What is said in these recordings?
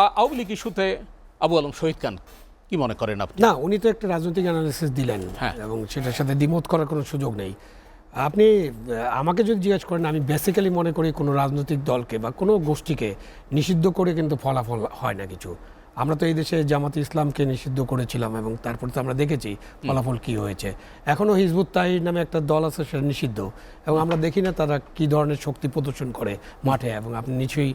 আওয়ামী লীগ ইস্যুতে আবু আলম শহীদ খান কি মনে করেন আপনি? না, উনি তো একটা রাজনৈতিক অ্যানালিসিস দিলেন এবং সেটার সাথে দ্বিমত করার কোনো সুযোগ নেই। আপনি আমাকে যদি জিজ্ঞেস করেন, আমি বেসিক্যালি মনে করি কোনো রাজনৈতিক দলকে বা কোনো গোষ্ঠীকে নিষিদ্ধ করে কিন্তু ফলাফল হয় না কিছু। আমরা তো এই দেশে জামাতে ইসলামকে নিষিদ্ধ করেছিলাম এবং তারপরে তো আমরা দেখেছি ফলাফল কি হয়েছে। এখনও হিজবুত তাহরির নামে একটা দল আছে, সেটা নিষিদ্ধ, এবং আমরা দেখি না তারা কি ধরনের শক্তি প্রদর্শন করে মাঠে। এবং আপনি নিশ্চয়ই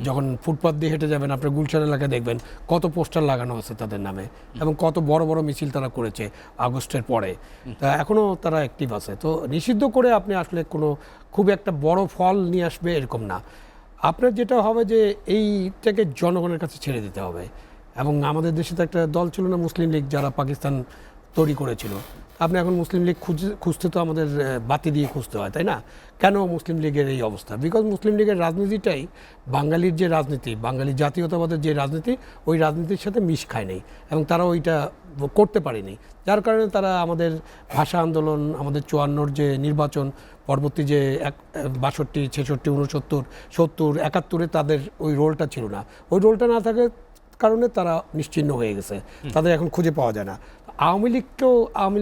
যখন ফুটপাথ দিয়ে হেঁটে যাবেন, আপনার গুলশান এলাকায় দেখবেন কত পোস্টার লাগানো আছে তাদের নামে এবং কত বড় বড় মিছিল তারা করেছে আগস্টের পরে। তা এখনও তারা অ্যাক্টিভ আছে। তো নিষিদ্ধ করে আপনি আসলে কোনো খুব একটা বড় ফল নিয়ে আসবে এরকম না। আপনার যেটা হবে যে এইটাকে জনগণের কাছে ছেড়ে দিতে হবে। এবং আমাদের দেশে তো একটা দল ছিল না, মুসলিম লীগ, যারা পাকিস্তান তৈরি করেছিল। আপনি এখন মুসলিম লীগ খুঁজতে তো আমাদের বাতি দিয়ে খুঁজতে হয়, তাই না? কেন মুসলিম লীগের এই অবস্থা? বিকজ মুসলিম লীগের রাজনীতিটাই বাঙালির যে রাজনীতি, বাঙালি জাতীয়তাবাদের যে রাজনীতি, ওই রাজনীতির সাথে মিশ খায় নেই এবং তারা ওইটা করতে পারেনি। যার কারণে তারা আমাদের ভাষা আন্দোলন, আমাদের 54 যে নির্বাচন, পরবর্তী যে 62, 66, 69, 70, 71 তাদের ওই রোলটা ছিল না। ওই রোলটা না থাকে কারণে তারা নিশ্চিহ্ন হয়ে গেছে, তাদের এখন খুঁজে পাওয়া যায় না। আওয়ামী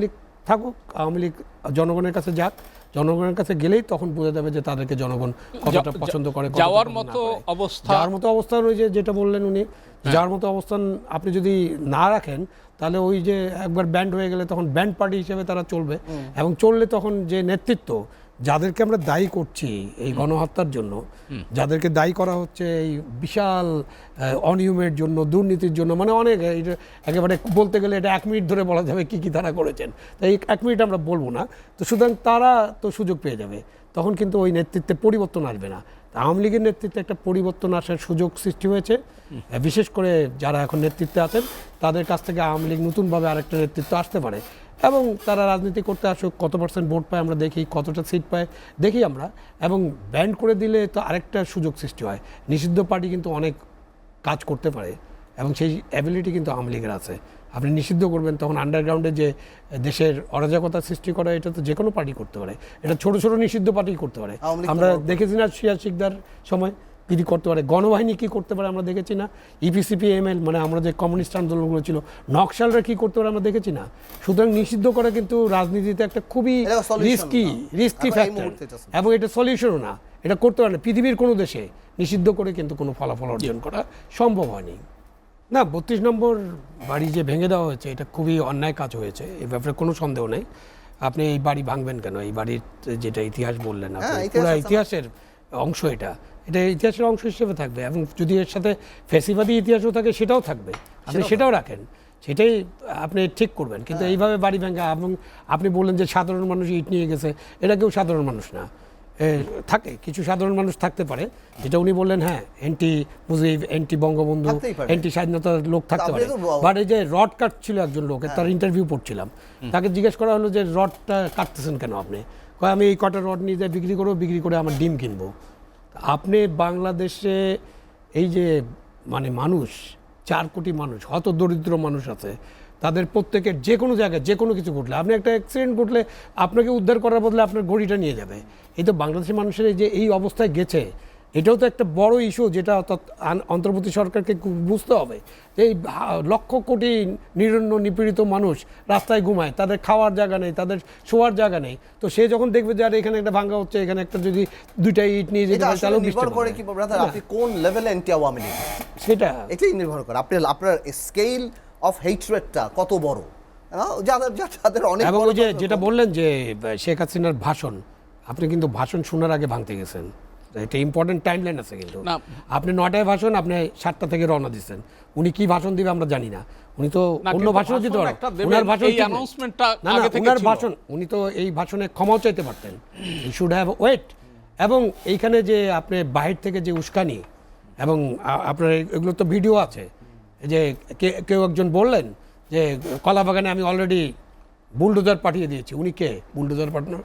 লীগ থাকুক, আওয়ামী লীগ জনগণের কাছে যাক, জনগণের কাছে গেলেই তখন বোঝা যাবে যে তাদেরকে জনগণ কতটা পছন্দ করে। যাওয়ার মতো অবস্থান ওই যেটা বললেন উনি, যার মতো অবস্থান আপনি যদি না রাখেন, তাহলে ওই যে একবার ব্যান্ড হয়ে গেলে তখন ব্যান্ড পার্টি হিসেবে তারা চলবে। এবং চললে তখন যে নেতৃত্ব, যাদেরকে আমরা দায়ী করছি এই গণহত্যার জন্য, যাদেরকে দায়ী করা হচ্ছে এই বিশাল অনিয়মের জন্য, দুর্নীতির জন্য, মানে অনেক, একেবারে বলতে গেলে এটা 1 মিনিট ধরে বলা যাবে কি তারা করেছেন। তাই 1 মিনিট আমরা বলবো না। তো সুতরাং তারা তো সুযোগ পেয়ে যাবে, তখন কিন্তু ওই নেতৃত্বে পরিবর্তন আসবে না। আওয়ামী লীগের নেতৃত্বে একটা পরিবর্তন আসার সুযোগ সৃষ্টি হয়েছে, বিশেষ করে যারা এখন নেতৃত্বে আছেন তাদের কাছ থেকে আওয়ামী লীগ নতুনভাবে আরেকটা নেতৃত্ব আসতে পারে এবং তারা রাজনীতি করতে আসুক। কত পার্সেন্ট ভোট পায় আমরা দেখি, কতটা সিট পায় দেখি আমরা। এবং ব্যান্ড করে দিলে তো আরেকটা সুযোগ সৃষ্টি হয়, নিষিদ্ধ পার্টি কিন্তু অনেক কাজ করতে পারে এবং সেই অ্যাবিলিটি কিন্তু আওয়ামী লীগের আছে। আপনি নিষিদ্ধ করবেন, তখন আন্ডারগ্রাউন্ডে যে দেশের অরাজকতা সৃষ্টি করা, এটা তো যে কোনো পার্টি করতে পারে, এটা ছোট ছোট নিষিদ্ধ পার্টি করতে পারে। আমরা দেখেছি না সিরাজ শিকদার সময় কি করতে পারে, গণবাহিনী কি করতে পারে আমরা দেখেছি না, ইপিসিপি এমএল মানে আমরা যে কমিউনিস্ট আন্দোলনগুলো ছিল, নকশালরা কি করতে পারে আমরা দেখেছি না। সুতরাং নিষিদ্ধ করা কিন্তু রাজনীতিতে একটা খুবই রিস্কি ফ্যাক্টর এবং এটা সলিউশনও না, এটা করতে পারে না। পৃথিবীর কোনো দেশে নিষিদ্ধ করে কিন্তু কোনো ফলাফল অর্জন করা সম্ভব হয়নি। না, 32 নম্বর বাড়ি যে ভেঙে দেওয়া হয়েছে, এটা খুবই অন্যায় কাজ হয়েছে, এ ব্যাপারে কোনো সন্দেহ নেই। আপনি এই বাড়ি ভাঙবেন কেন? এই বাড়ির যেটা ইতিহাস বললেন আপনি, পুরো ইতিহাসের অংশ, এটা ইতিহাসের অংশ হিসেবে থাকবে এবং যদি এর সাথে ফ্যাসিবাদী ইতিহাসও থাকে সেটাও থাকবে, আপনি সেটাও রাখেন, সেটাই আপনি ঠিক করবেন। কিন্তু এইভাবে বাড়ি ভাঙা, এবং আপনি বললেন যে সাধারণ মানুষ ইট নিয়ে গেছে, এটা কেউ সাধারণ মানুষ না। থাকে কিছু সাধারণ মানুষ থাকতে পারে, যেটা উনি বললেন, হ্যাঁ, anti Mujib, anti Bangabandhu, anti স্বাধীনতার লোক থাকতে পারে। বাট এই যে রড কাটছিল একজন লোক, তার ইন্টারভিউ পড়ছিলাম, তাকে জিজ্ঞেস করা হলো যে রডটা কাটতেছেন কেন আপনি? কয় আমি এই কটা রড নিয়ে যাই বিক্রি করবো, বিক্রি করে আমার ডিম কিনবো। আপনি বাংলাদেশে এই যে মানে মানুষ 4 কোটি মানুষ, হত দরিদ্র মানুষ আছে, তাদের প্রত্যেকের যে কোনো জায়গায় যে কোনো কিছু ঘটলে, আপনি একটা অ্যাক্সিডেন্ট ঘটলে আপনাকে উদ্ধার করার বদলে আপনার ঘড়িটা নিয়ে যাবে। এই তো বাংলাদেশের মানুষের এই যে এই অবস্থায় গেছে, এটাও তো একটা বড় ইস্যু, যেটা অন্তর্বর্তী সরকারকে বুঝতে হবে। এই লক্ষ কোটি নিরন্ন নিপীড়িত মানুষ রাস্তায় ঘুমায়, তাদের খাওয়ার জায়গা নেই, তাদের শোয়ার জায়গা নেই। তো সে যখন দেখবে যে আর এখানে একটা ভাঙা হচ্ছে, এখানে একটা যদি 2টা ইট নিয়ে যেতে পারে, তাহলে নির্ভর করে কি ব্রাদার আপনি কোন লেভেলে অ্যান্টি আওয়ামী লীগ, সেটা এটাই নির্ভর করে আপনার স্কেল অফ হেট্রেডটা কত বড়। যাদের অনেক, এবং ওই যে যেটা বললেন যে শেখ হাসিনার ভাষণ, আপনি কিন্তু ভাষণ শোনার আগে ভাঙতে গেছেন, এটা ইম্পর্টেন্ট টাইম লাইন আছে। কিন্তু আপনি 9টায় ভাষণ, আপনি 7টা থেকে রওনা দিচ্ছেন। উনি কি ভাষণ দিবে আমরা জানি না, উনি তো অন্য ভাষণ দিতে পারেন। ওনার ভাষণ উনি তো এই ভাষণে ক্ষমাও চাইতে পারতেন, ই শুড হ্যাভ ওয়েট। এবং এইখানে যে আপনি বাহির থেকে যে উস্কানি, এবং আপনার এগুলো তো ভিডিও আছে, যে কেউ একজন বললেন যে কলাবাগানে আমি অলরেডি বুলডোজার পাঠিয়ে দিয়েছি। উনি কে বুলডোজার পাঠানো?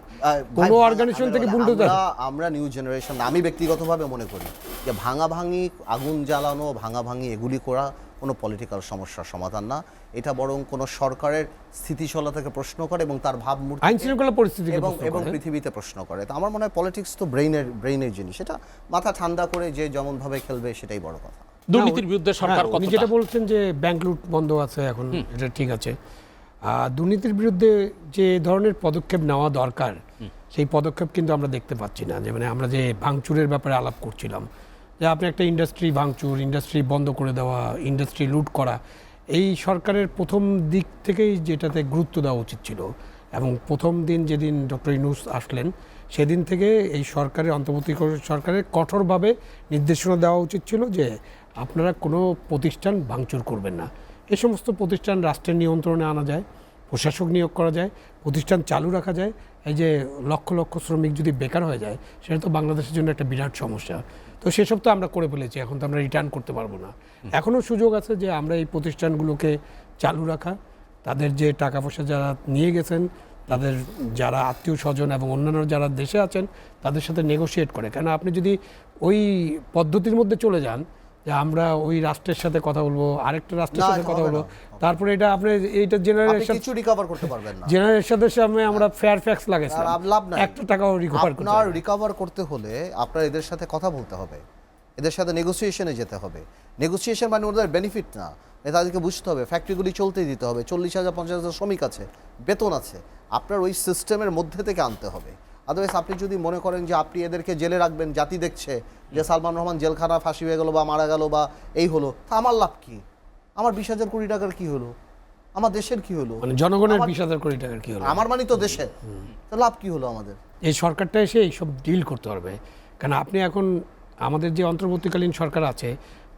কোন অর্গানাইজেশন থেকে বুলডোজার? আমরা নিউ জেনারেশন, আমি ব্যক্তিগতভাবে মনে করি যে ভাঙাভাঙি, আগুন জ্বালানো, ভাঙাভাঙি এগুলি করা কোনো পলিটিক্যাল সমস্যার সমাধান না। এটা বরং কোনো সরকারের স্থিতিশীলতাকে প্রশ্ন করে এবং তার ভাবমূর্তি, আইন শৃঙ্খলা পরিস্থিতি এবং পৃথিবীতে প্রশ্ন করে। তো আমার মনে হয় পলিটিক্স তো ব্রেইনের জিনিস, এটা মাথা ঠান্ডা করে যে যেমনভাবে খেলবে সেটাই বড় কথা। দুর্নীতির বিরুদ্ধে সরকার উনি কতটা যেটা বলছেন যে ব্যাংক লুট বন্ধ আছে এখন, এটা ঠিক আছে। দুর্নীতির বিরুদ্ধে যে ধরনের পদক্ষেপ নেওয়া দরকার সেই পদক্ষেপ কিন্তু আমরা দেখতে পাচ্ছি না। যে মানে আমরা যে ভাঙচুরের ব্যাপারে আলাপ করছিলাম, যে আপনি একটা ইন্ডাস্ট্রি ভাঙচুর, ইন্ডাস্ট্রি বন্ধ করে দেওয়া, ইন্ডাস্ট্রি লুট করা, এই সরকারের প্রথম দিক থেকেই যেটাতে গুরুত্ব দেওয়া উচিত ছিল। এবং প্রথম দিন যেদিন ডক্টর ইউনূস আসলেন সেদিন থেকে এই সরকারের অন্তর্বর্তীকালীন সরকারের কঠোরভাবে নির্দেশনা দেওয়া উচিত ছিল যে আপনারা কোনো প্রতিষ্ঠান ভাঙচুর করবেন না। এই সমস্ত প্রতিষ্ঠান রাষ্ট্রের নিয়ন্ত্রণে আনা যায়, প্রশাসক নিয়োগ করা যায়, প্রতিষ্ঠান চালু রাখা যায়। এই যে লক্ষ লক্ষ শ্রমিক যদি বেকার হয়ে যায় সেটা তো বাংলাদেশের জন্য একটা বিরাট সমস্যা। তো সেসব তো আমরা করে ফেলেছি, এখন তো আমরা রিটার্ন করতে পারবো না। এখনও সুযোগ আছে যে আমরা এই প্রতিষ্ঠানগুলোকে চালু রাখা, তাদের যে টাকা পয়সা যারা নিয়ে গেছেন, তাদের যারা আত্মীয় স্বজন এবং অন্যান্য যারা দেশে আছেন তাদের সাথে নেগোশিয়েট করে। কেন আপনি যদি ওই পদ্ধতির মধ্যে চলে যান যে আমরা ওই রাষ্ট্রের সাথে কথা বলবো, আরেকটা রাষ্ট্রের না, সাথে এটা কথা হবে বলবো, না। তারপরে এটা আপনি এইটা আপনি জেনারেশন কিছু রিকভার করতে পারবেন না। জেনারেশনের সামনে আমরা ফেয়ার ফ্যাক্স লাগাইছিলাম, আর লাভ নাই। একটা টাকাও রিকভার করতে আপনার হবে না। রিকভার করতে হলে আপনার এদের সাথে কথা বলতে হবে, এদের সাথে নেগোসিয়েশনে যেতে হবে। নেগোসিয়েশন মানে ওদের বেনিফিট না, তাদেরকে বুঝতে হবে ফ্যাক্টরিগুলি চলতে দিতে হবে। 40,000 50,000 শ্রমিক আছে, বেতন আছে, আপনার ওই সিস্টেমের মধ্যে থেকে আনতে হবে। আদারওয়াইজ আপনি যদি মনে করেন যে আপনি এদেরকে জেলে রাখবেন, জাতি দেখছে যে সালমান রহমান জেলখানা ফাঁসি হয়ে গেল বা মারা গেল বা এই হলো, তা আমার লাভ কি? আমার 20,000 কোটি টাকার কি হলো? আমার দেশের কি হলো? মানে জনগণের 20,000 কোটি টাকার কি হলো? আমার মানে তো দেশের, তা লাভ কি হলো আমাদের? এই সরকারটা এসে এইসব ডিল করতে পারবে। কারণ আপনি এখন আমাদের যে অন্তর্বর্তীকালীন সরকার আছে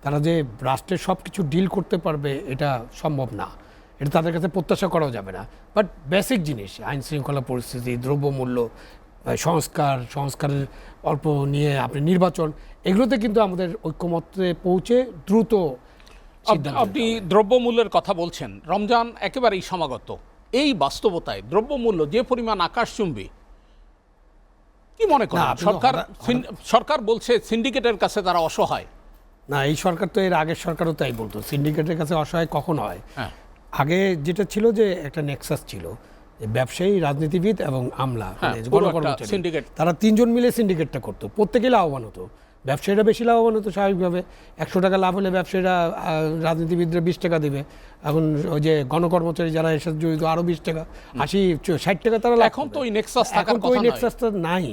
তারা যে রাষ্ট্রের সব কিছু ডিল করতে পারবে এটা সম্ভব না, এটা তাদের কাছে প্রত্যাশা করাও যাবে না। বাট বেসিক জিনিস, আইন শৃঙ্খলা পরিস্থিতি, দ্রব্যমূল্য, সংস্কারের অল্প নিয়ে আপনি নির্বাচন, এগুলোতে কিন্তু আমাদের ঐক্যমত্যে পৌঁছে দ্রুত সিদ্ধান্ত আপনি দ্রব্যমূল্যের কথা বলছেন, রমজান একেবারেই সমাগত। এই বাস্তবতায় দ্রব্যমূল্য যে পরিমাণ আকাশচুম্বী, কি মনে করেন? না, আপনি তো সরকার বলছে সিন্ডিকেটের কাছে তারা অসহায়। না, এই সরকার তো এর আগের সরকারও তাই বলতো, সিন্ডিকেটের কাছে অসহায় কখন হয়। হ্যাঁ। আগে যেটা ছিল যে একটা নেক্সাস ছিল, যে ব্যবসায়ী, রাজনীতিবিদ এবং আমলা, হ্যাঁ, মানে পুরো একটা গণকর্মচারী, syndicate। তারা তিনজন মিলে সিন্ডিকেটটা করতো, প্রত্যেকেই লাভবান হতো। ব্যবসায়ীরা বেশি লাভবান হতো স্বাভাবিকভাবে, 100 টাকা লাভ হলে ব্যবসায়ীরা রাজনীতিবিদরা 20 টাকা দিবে। এখন ওই যে গণকর্মচারী যারা এর সাথে জড়িত আরও 20 টাকা, 80-60 টাকা তারা লাভ এখন তো করবে। ওই নেক্সাস থাকার এখন তো ওই কথা নয়। নেক্সাসটা নাই,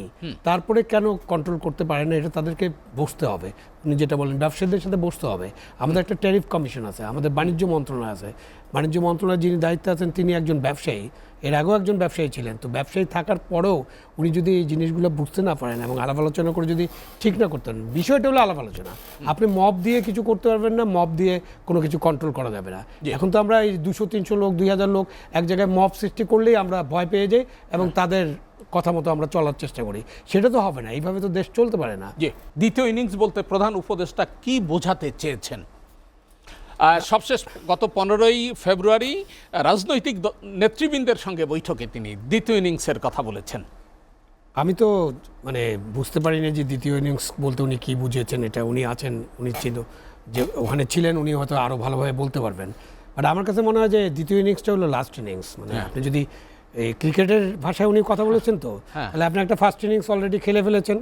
তারপরে কেন কন্ট্রোল করতে পারে না? এটা তাদেরকে বসতে হবে। উনি যেটা বলেন ব্যবসায়ীদের সাথে বসতে হবে। আমাদের একটা ট্যারিফ কমিশন আছে, আমাদের বাণিজ্য মন্ত্রণালয় আছে। বাণিজ্য মন্ত্রণালয়ের যিনি দায়িত্বে আছেন তিনি একজন ব্যবসায়ী, এর আগেও একজন ব্যবসায়ী ছিলেন। তো ব্যবসায়ী থাকার পরেও উনি যদি এই জিনিসগুলো বুঝতে না পারেন এবং আলাপ আলোচনা করে যদি ঠিক না করতেন, বিষয়টা হলো আলাপ আলোচনা। আপনি মব দিয়ে কিছু করতে পারবেন না, মব দিয়ে কোনো কিছু কন্ট্রোল করা যাবে না। এখন তো আমরা এই 200-300 লোক, 2,000 লোক এক জায়গায় মব সৃষ্টি করলেই আমরা ভয় পেয়ে যাই এবং তাদের কথা মতো আমরা চলার চেষ্টা করি। সেটা তো হবে না, এইভাবে তো দেশ চলতে পারে না। যে দ্বিতীয় ইনিংস বলতে প্রধান উপদেষ্টা কি বোঝাতে চেয়েছেন? সবশেষ গত 15ই ফেব্রুয়ারি রাজনৈতিক নেতৃবৃন্দের সঙ্গে বৈঠকে তিনি দ্বিতীয় ইনিংসের কথা বলেছেন। আমি তো মানে বুঝতে পারিনি যে দ্বিতীয় ইনিংস বলতে উনি কী বুঝিয়েছেন। এটা উনি আছেন, উনি ছিল যে ওখানে ছিলেন, উনি হয়তো আরও ভালোভাবে বলতে পারবেন। বাট আমার কাছে মনে হয় যে দ্বিতীয় ইনিংসটা হলো লাস্ট ইনিংস। মানে আপনি যদি এই ক্রিকেটের ভাষায় উনি কথা বলেছেন তো, তাহলে আপনি একটা ফার্স্ট ইনিংস অলরেডি খেলে ফেলেছেন,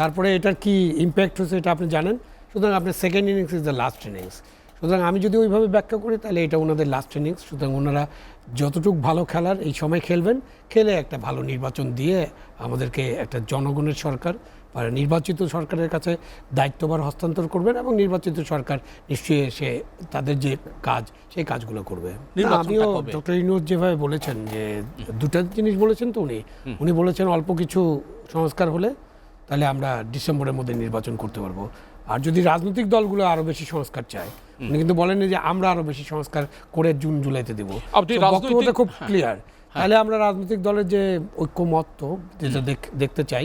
তারপরে এটার কি ইম্প্যাক্ট হচ্ছে এটা আপনি জানেন। সুতরাং আপনার second innings is the last innings. সুতরাং আমি যদি ওইভাবে ব্যাখ্যা করি তাহলে এটা ওনাদের লাস্ট ইনিংস। সুতরাং ওনারা যতটুকু ভালো খেলার এই সময় খেলবেন, খেলে একটা ভালো নির্বাচন দিয়ে আমাদেরকে একটা জনগণের সরকার বা নির্বাচিত সরকারের কাছে দায়িত্বভার হস্তান্তর করবেন এবং নির্বাচিত সরকার নিশ্চয়ই এসে তাদের যে কাজ সেই কাজগুলো করবে। আমিও ডক্টর ইউনূস যেভাবে বলেছেন যে দুটা জিনিস বলেছেন তো উনি বলেছেন অল্প কিছু সংস্কার হলে তাহলে আমরা ডিসেম্বরের মধ্যে নির্বাচন করতে পারবো। আর যদি রাজনৈতিক দলগুলো আরো বেশি সংস্কার চায়, উনি কিন্তু বলেননি যে আমরা আরো বেশি সংস্কার করে জুন জুলাইতে দেবো। বক্তব্যটা খুব ক্লিয়ার। তাহলে আমরা রাজনৈতিক দলের যে ঐক্যমত্য যেটা দেখতে চাই,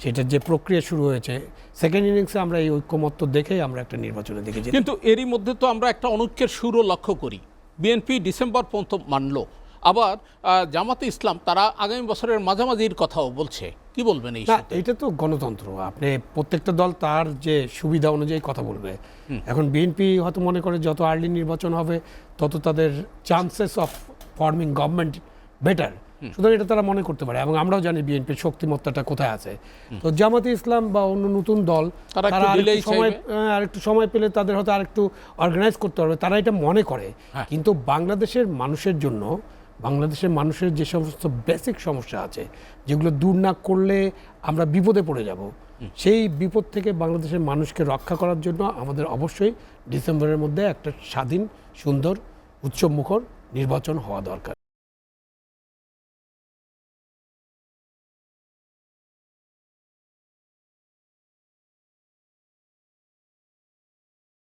সেটার যে প্রক্রিয়া শুরু হয়েছে সেকেন্ড ইনিংসে, আমরা এই ঐক্যমত্য দেখে আমরা একটা নির্বাচনে দেখেছি। কিন্তু এরই মধ্যে তো আমরা একটা অনৈক্যের সুরও লক্ষ্য করি। বিএনপি ডিসেম্বর পর্যন্ত মানলো, আবার জামাতে ইসলাম তারা আগামী বছরের মাঝামাঝির কথাও বলছে। কি বলবেন এই? এটা তো গণতন্ত্র, আপনি প্রত্যেকটা দল তার যে সুবিধা অনুযায়ী কথা বলবে। এখন বিএনপি হয়তো মনে করে যত আর্লি নির্বাচন হবে তত তাদের chances of forming government better. সুতরাং এটা তারা মনে করতে পারে, এবং আমরাও জানি বিএনপির শক্তিমত্তাটা কোথায় আছে। তো জামাতে ইসলাম বা অন্য নতুন দল তারা একটু তারা delay আরেকটু সময় পেলে তাদের হয়তো আরেকটু অর্গানাইজ করতে পারবে, তারা এটা মনে করে। হ্যাঁ। কিন্তু বাংলাদেশের মানুষের জন্য, বাংলাদেশের মানুষের যে সমস্ত বেসিক সমস্যা আছে যেগুলো দূর না করলে আমরা বিপদে পড়ে যাব, সেই বিপদ থেকে বাংলাদেশের মানুষকে রক্ষা করার জন্য আমাদের অবশ্যই ডিসেম্বরের মধ্যে একটা স্বাধীন, সুন্দর, উৎসবমুখর নির্বাচন হওয়া দরকার।